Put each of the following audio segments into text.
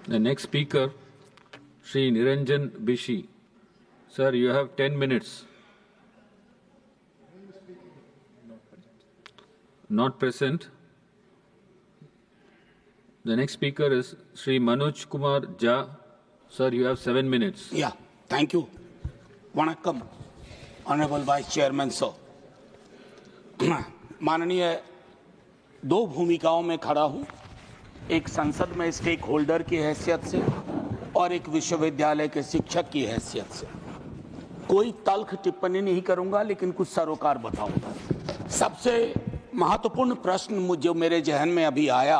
The next speaker, Shri Niranjan Bishi. Sir, you have 10 minutes. Not present. The next speaker is Shri Manoj Kumar Jha. Sir, you have 7 minutes. Yeah, thank you. Vanakkam, Honorable Vice Chairman sir. माननीय दो भूमिकाओं में खड़ा हूं, एक संसद में stake holder की हैसियत से और एक विश्वविद्यालय के शिक्षक की हैसियत से। कोई तल्ख टिप्पणी नहीं करूंगा, लेकिन कुछ सरोकार बताऊंगा। सबसे महत्वपूर्ण प्रश्न जो मेरे जहन में अभी आया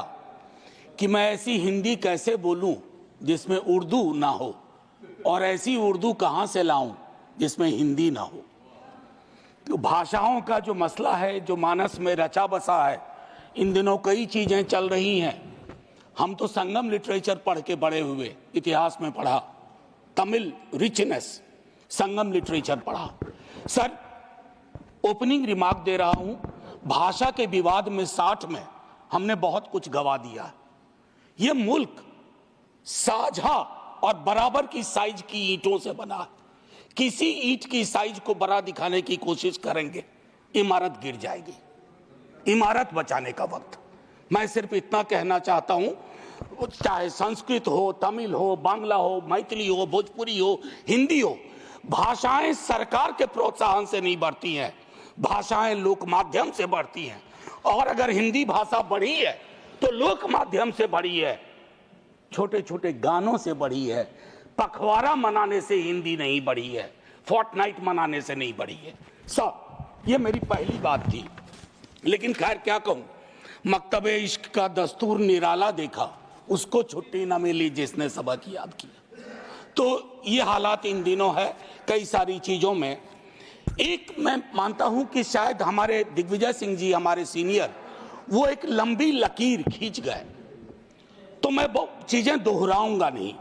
कि मैं ऐसी हिंदी कैसे बोलूं जिसमें उर्दू ना हो, और ऐसी उर्दू कहां से लाऊं जिसमें हिंदी ना हो। तो भाषाओं का जो मसला है, जो मानस में रचा बसा है, इन दिनों कई चीजें चल रही हैं। हम तो संगम लिटरेचर पढ़ के बड़े हुए, इतिहास में पढ़ा, तमिल रिचनेस, संगम लिटरेचर पढ़ा। सर, ओपनिंग रिमार्क दे रहा हूं, भाषा के विवाद में 60 में हमने बहुत कुछ गवा दिया। ये मुल्क साझा और बराबर की साइज की ईंटों से बना है। किसी ईंट की साइज को बड़ा दिखाने की कोशिश करेंगे, इमारत गिर जाएगी। इमारत बचाने का वक्त। मैं सिर्फ इतना कहना चाहता हूं, चाहे संस्कृत हो, तमिल हो, बांग्ला हो, मैथिली हो, भोजपुरी हो, हिंदी हो, भाषाएं सरकार के प्रोत्साहन से नहीं बढ़ती हैं, भाषाएं लोक माध्यम से बढ़ती हैं। और अगर हिंदी भाषा बढ़ी है तो लोक माध्यम से बढ़ी है, छोटे छोटे गानों से बढ़ी है। पखवाड़ा मनाने से हिंदी नहीं बढ़ी है, फोर्टनाइट मनाने से नहीं बढ़ी है। सब ये मेरी पहली बात थी। लेकिन खैर क्या कहूं, मकतबे इश्क का दस्तूर निराला देखा, उसको छुट्टी न मिली जिसने सबक याद किया। तो ये हालात इन दिनों है कई सारी चीजों में। एक मैं मानता हूं कि शायद हमारे दिग्विजय सिंह जी, हमारे सीनियर, वो एक लंबी लकीर खींच गए, तो मैं बहुत चीजें दोहराऊंगा नहीं।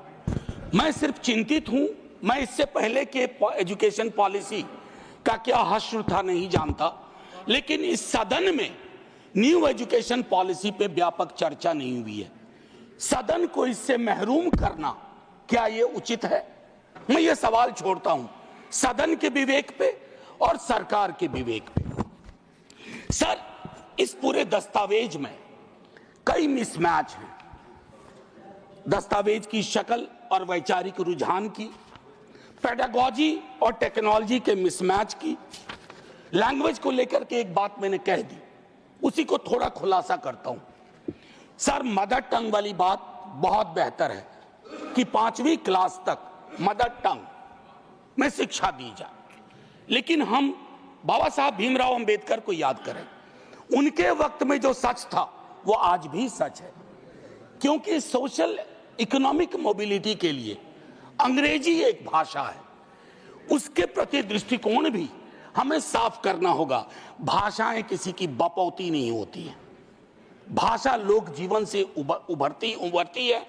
मैं सिर्फ चिंतित हूं, मैं इससे पहले के एजुकेशन पॉलिसी का क्या हश्र था नहीं जानता, लेकिन इस सदन में न्यू एजुकेशन पॉलिसी पे व्यापक चर्चा नहीं हुई है। सदन को इससे महरूम करना क्या ये उचित है? मैं ये सवाल छोड़ता हूं सदन के विवेक पे और सरकार के विवेक पे। सर, इस पूरे दस्तावेज में कई मिसमैच हैं। दस्तावेज की शक्ल और वैचारिक रुझान की, पेडागॉजी और टेक्नोलॉजी के मिसमैच की, लैंग्वेज को लेकर के एक बात मैंने कह दी, उसी को थोड़ा खुलासा करता हूं। सर, मदर टंग वाली बात बहुत बेहतर है कि 5वीं क्लास तक मदर टंग में शिक्षा दी जाए, लेकिन हम बाबा साहब भीमराव अंबेडकर को याद करें। उनके वक्त में जो सच था वो आज भी सच है, क्योंकि सोशल इकोनॉमिक मोबिलिटी के लिए अंग्रेजी एक भाषा है, उसके प्रति दृष्टिकोण भी हमें साफ करना होगा। भाषाएं किसी की बपौती नहीं होती है, भाषा लोक जीवन से उभरती है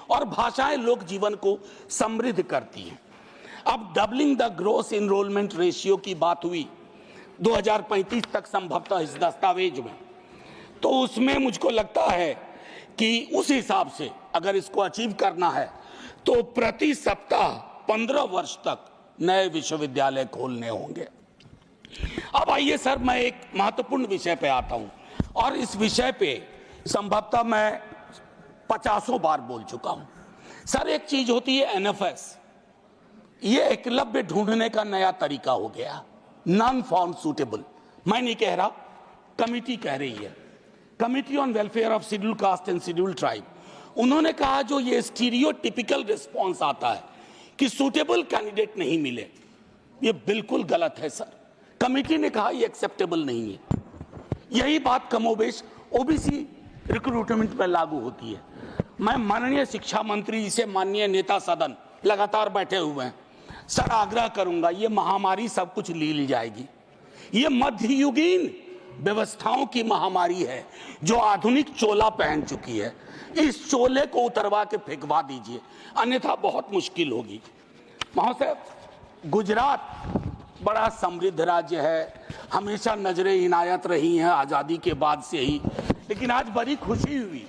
और भाषाएं लोक जीवन को समृद्ध करती हैं। अब doubling the gross enrolment ratio की बात हुई 2035 तक संभवतः इस दस्तावेज में, तो उसमें मुझको लगता है कि उस हिसाब से अगर इसको अचीव करना है तो प्रति सप्ताह 15 वर्ष तक नए विश्वविद्यालय खोलने होंगे। अब आइए सर, मैं एक महत्वपूर्ण विषय पे आता हूं, और इस विषय पे संभवतः मैं 50 बार बोल चुका हूं। सर, एक चीज होती है एनएफएस, ये एकलव्य ढूंढने का नया तरीका हो गया, नॉन फाउंड सूटेबल। मैं नहीं कह रहा, कमिटी कह रही है, committee on welfare of schedule caste and schedule tribe. उन्होंने कहा जो ये स्टीरियोटिपिकल रिस्पॉन्स आता है कि सूटेबल कैंडिडेट नहीं मिले, ये बिल्कुल गलत है सर। कमिटी ने कहा ये एक्सेप्टेबल नहीं है। यही बात कमोबेश ओबीसी रिक्रूटमेंट पर लागू होती है। मैं माननीय शिक्षा मंत्री जी से, माननीय नेता सदन लगातार बैठे हुए हैं, सर आग्रह करूंगा, ये महामारी सब कुछ लील जाएगी। ये मध्ययुगीन व्यवस्थाओं की महामारी है जो आधुनिक चोला पहन चुकी है। इस चोले को उतरवा के फेंकवा दीजिए, अन्यथा बहुत मुश्किल होगी। महोदय, गुजरात बड़ा समृद्ध राज्य है, हमेशा नजरें इनायत रही हैं आज़ादी के बाद से ही, लेकिन आज बड़ी खुशी हुई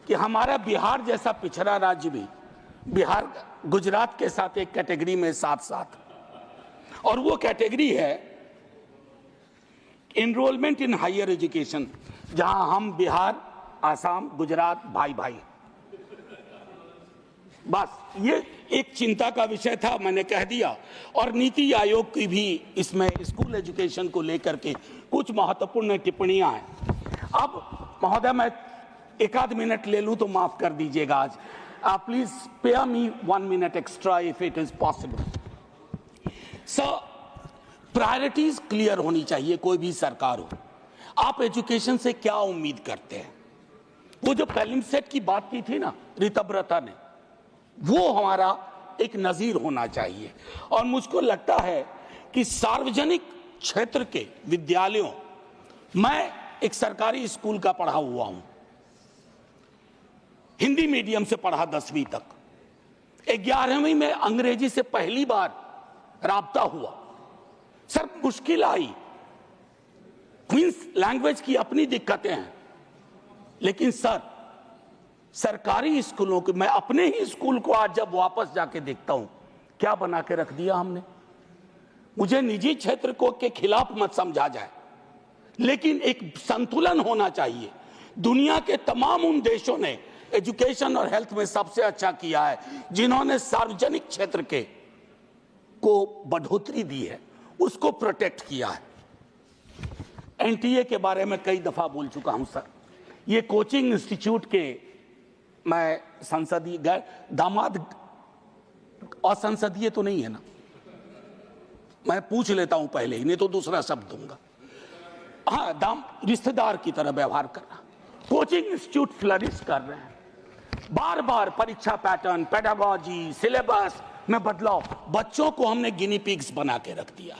कि हमारा बिहार जैसा पिछड़ा राज्य भी, बिहार गुजरात के साथ एक कैटेगरी में साथ साथ, और वो कैटेगरी है एनरोलमेंट इन हायर एजुकेशन, जहां हम बिहार, आसाम, गुजरात भाई भाई। बस ये एक चिंता का विषय था, मैंने कह दिया। और नीति आयोग की भी इसमें स्कूल एजुकेशन को लेकर के कुछ महत्वपूर्ण टिप्पणियां हैं। अब महोदय मैं एक आध मिनट ले लूं तो माफ कर दीजिएगा आज। Please spare me 1 minute extra if it is possible. Sir, priorities clear होनी चाहिए, कोई भी सरकार हो। आप एजुकेशन से क्या उम्मीद करते हैं? वो जो प्रीलिम्स सेट की बात की थी ना ऋतव्रता ने, वो हमारा एक नजीर होना चाहिए। और मुझको लगता है कि सार्वजनिक क्षेत्र के विद्यालयों, मैं एक सरकारी स्कूल का पढ़ा हुआ हूं, हिंदी मीडियम से पढ़ा 10वीं तक। 11वीं में अंग्रेजी से पहली बार राब्ता हुआ। सर मुश्किल आई, क्वींस लैंग्वेज की अपनी दिक्कतें हैं, लेकिन सर सरकारी स्कूलों के, मैं अपने ही स्कूल को आज जब वापस जाके देखता हूं, क्या बना के रख दिया हमने। मुझे निजी क्षेत्र को के खिलाफ मत समझा जाए, लेकिन एक संतुलन होना चाहिए। दुनिया के तमाम उन देशों ने एजुकेशन और हेल्थ में सबसे अच्छा किया है जिन्होंने सार्वजनिक क्षेत्र के को बढ़ोतरी दी है, उसको प्रोटेक्ट किया है। एनटीए के बारे में कई दफा बोल चुका हूं सर। ये कोचिंग इंस्टीट्यूट के, मैं संसदीय दामाद, असंसदीय तो नहीं है ना, मैं पूछ लेता हूं पहले ही, नहीं तो दूसरा शब्द दूंगा। हाँ, रिश्तेदार की तरह व्यवहार करना। कोचिंग इंस्टीट्यूट फ्लरिश कर रहे हैं, बार बार परीक्षा पैटर्न, पेडागोजी, सिलेबस में बदलाव, बच्चों को हमने गिनी पिग्स बना के रख दिया।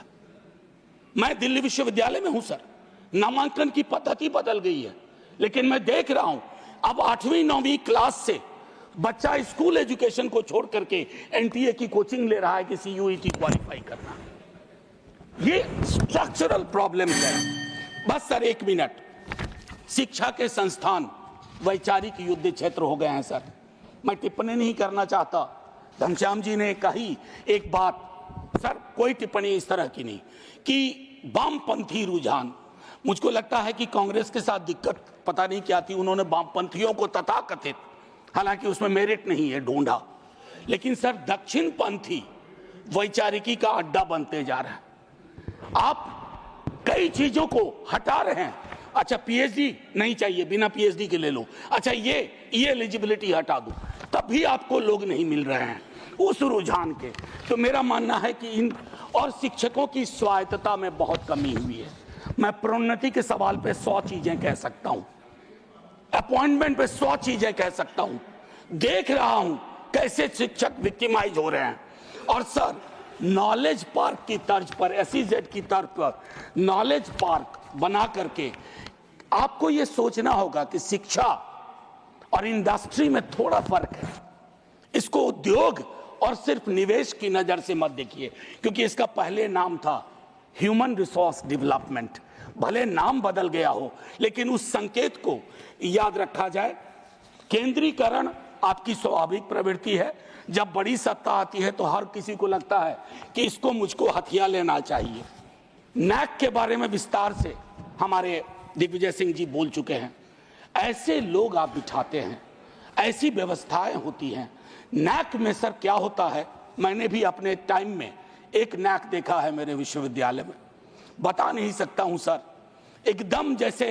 मैं दिल्ली विश्वविद्यालय में हूं सर, नामांकन की पद्धति बदल गई है, लेकिन मैं देख रहा हूं अब 8वीं 9वीं क्लास से बच्चा स्कूल एजुकेशन को छोड़ करके एनटीए की कोचिंग ले रहा है कि सीयूईटी क्वालिफाई करना। ये स्ट्रक्चरल प्रॉब्लम है। बस सर 1 मिनट। शिक्षा के संस्थान वैचारिक युद्ध क्षेत्र हो गए हैं सर। मैं टिप्पणी नहीं करना चाहता, घनश्याम जी ने कही एक बात सर, कोई टिप्पणी इस तरह की नहीं, कि वामपंथी रुझान, मुझको लगता है कि कांग्रेस के साथ दिक्कत पता नहीं क्या थी, उन्होंने वामपंथियों को तथाकथित, हालांकि उसमें मेरिट नहीं है, ढूंढा। लेकिन सर दक्षिण पंथी वैचारिकी का अड्डा बनते जा रहा है। आप कई चीजों को हटा रहे हैं। अच्छा पीएचडी नहीं चाहिए, बिना पीएचडी के ले लो। अच्छा ये एलिजिबिलिटी हटा दो, तब भी आपको लोग नहीं मिल रहे हैं उस रुझान के। तो मेरा मानना है कि इन और शिक्षकों की स्वायत्तता में बहुत कमी हुई है। मैं प्रोन्नति के सवाल पे 100 चीजें कह सकता हूं, अपॉइंटमेंट पे 100 चीजें कह सकता हूं। देख रहा हूं कैसे शिक्षक विक्टिमाइज हो रहे हैं। और सर नॉलेज पार्क की तर्ज पर, एसईजेड की तर्ज पर नॉलेज पार्क बना करके आपको यह सोचना होगा कि शिक्षा और इंडस्ट्री में थोड़ा फर्क है। इसको उद्योग और सिर्फ निवेश की नजर से मत देखिए, क्योंकि इसका पहले नाम था ह्यूमन रिसोर्स डेवलपमेंट। भले नाम बदल गया हो, लेकिन उस संकेत को याद रखा जाए। केंद्रीकरण आपकी स्वाभाविक प्रवृत्ति है। जब बड़ी सत्ता आती है तो हर किसी को लगता है कि इसको मुझको हथिया लेना चाहिए। नैक के बारे में विस्तार से हमारे दिग्विजय सिंह जी बोल चुके हैं। ऐसे लोग आप बिठाते हैं, ऐसी व्यवस्थाएं होती हैं। नैक में सर क्या होता है, मैंने भी अपने टाइम में एक नैक देखा है मेरे विश्वविद्यालय में, बता नहीं सकता हूं सर। एकदम जैसे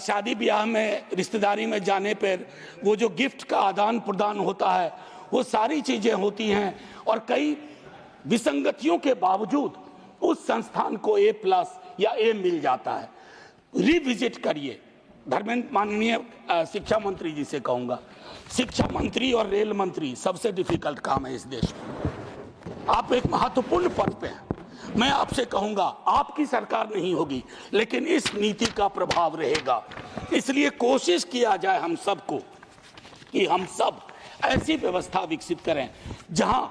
शादी ब्याह में रिश्तेदारी में जाने पर वो जो गिफ्ट का आदान प्रदान होता है, वो सारी चीजें होती हैं। और कई विसंगतियों के बावजूद उस संस्थान को A+ या A मिल जाता है। रिविजिट करिए। धर्मेंद्र, माननीय शिक्षा मंत्री जी से कहूंगा, शिक्षा मंत्री और रेल मंत्री सबसे डिफिकल्ट काम है इस देश में। आप एक महत्वपूर्ण पद पे हैं। मैं आपसे कहूंगा, आपकी सरकार नहीं होगी, लेकिन इस नीति का प्रभाव रहेगा। इसलिए कोशिश किया जाए हम सबको कि हम सब ऐसी व्यवस्था विकसित करें जहां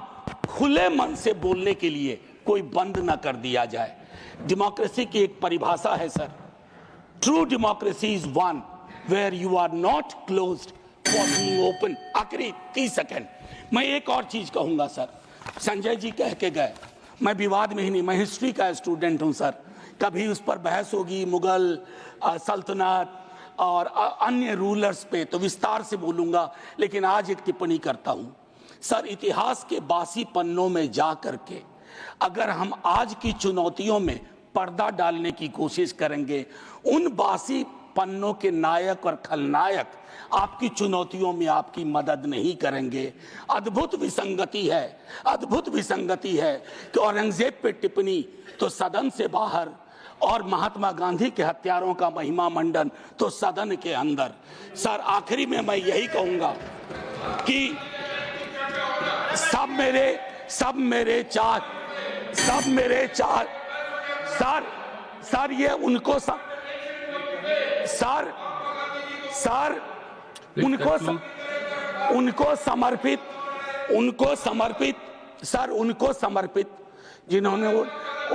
खुले मन से बोलने के लिए कोई बंद न कर दिया जाए। डेमोक्रेसी की एक परिभाषा है sir, true democracy is one where you are not closed for being open. आखिरी 30 सेकंड मैं एक और चीज कहूंगा सर। संजय जी कह के गए, मैं विवाद में ही नहीं, मैं हिस्ट्री का स्टूडेंट हूं सर। कभी उस पर बहस होगी मुगल सल्तनत और अन्य रूलर्स पे तो विस्तार से बोलूंगा, लेकिन आज एक टिप्पणी करता हूं सर। इतिहास के बासी पन्नों में जा करके अगर हम आज की चुनौतियों में पर्दा डालने की कोशिश करेंगे, उन बासी पन्नों के नायक और खलनायक आपकी चुनौतियों में आपकी मदद नहीं करेंगे। अद्भुत विसंगति है, अद्भुत विसंगति है कि औरंगजेब पे टिप्पणी तो सदन से बाहर और महात्मा गांधी के हत्यारों का महिमा मंडन तो सदन के अंदर। सर आखिरी में मैं यही कहूंगा कि सब मेरे चार सर ये उनको समर्पित जिन्होंने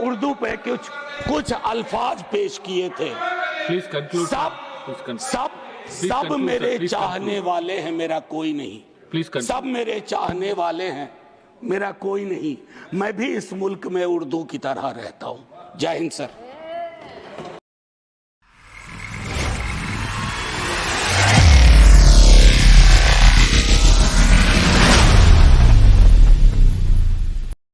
उर्दू पे कुछ अल्फाज पेश किए थे। Please conclude. सब मेरे चाहने वाले हैं, मेरा कोई नहीं। Please conclude. सब मेरे चाहने वाले हैं, मेरा कोई नहीं। मैं भी इस मुल्क में उर्दू की तरह रहता हूं। जय हिंद सर।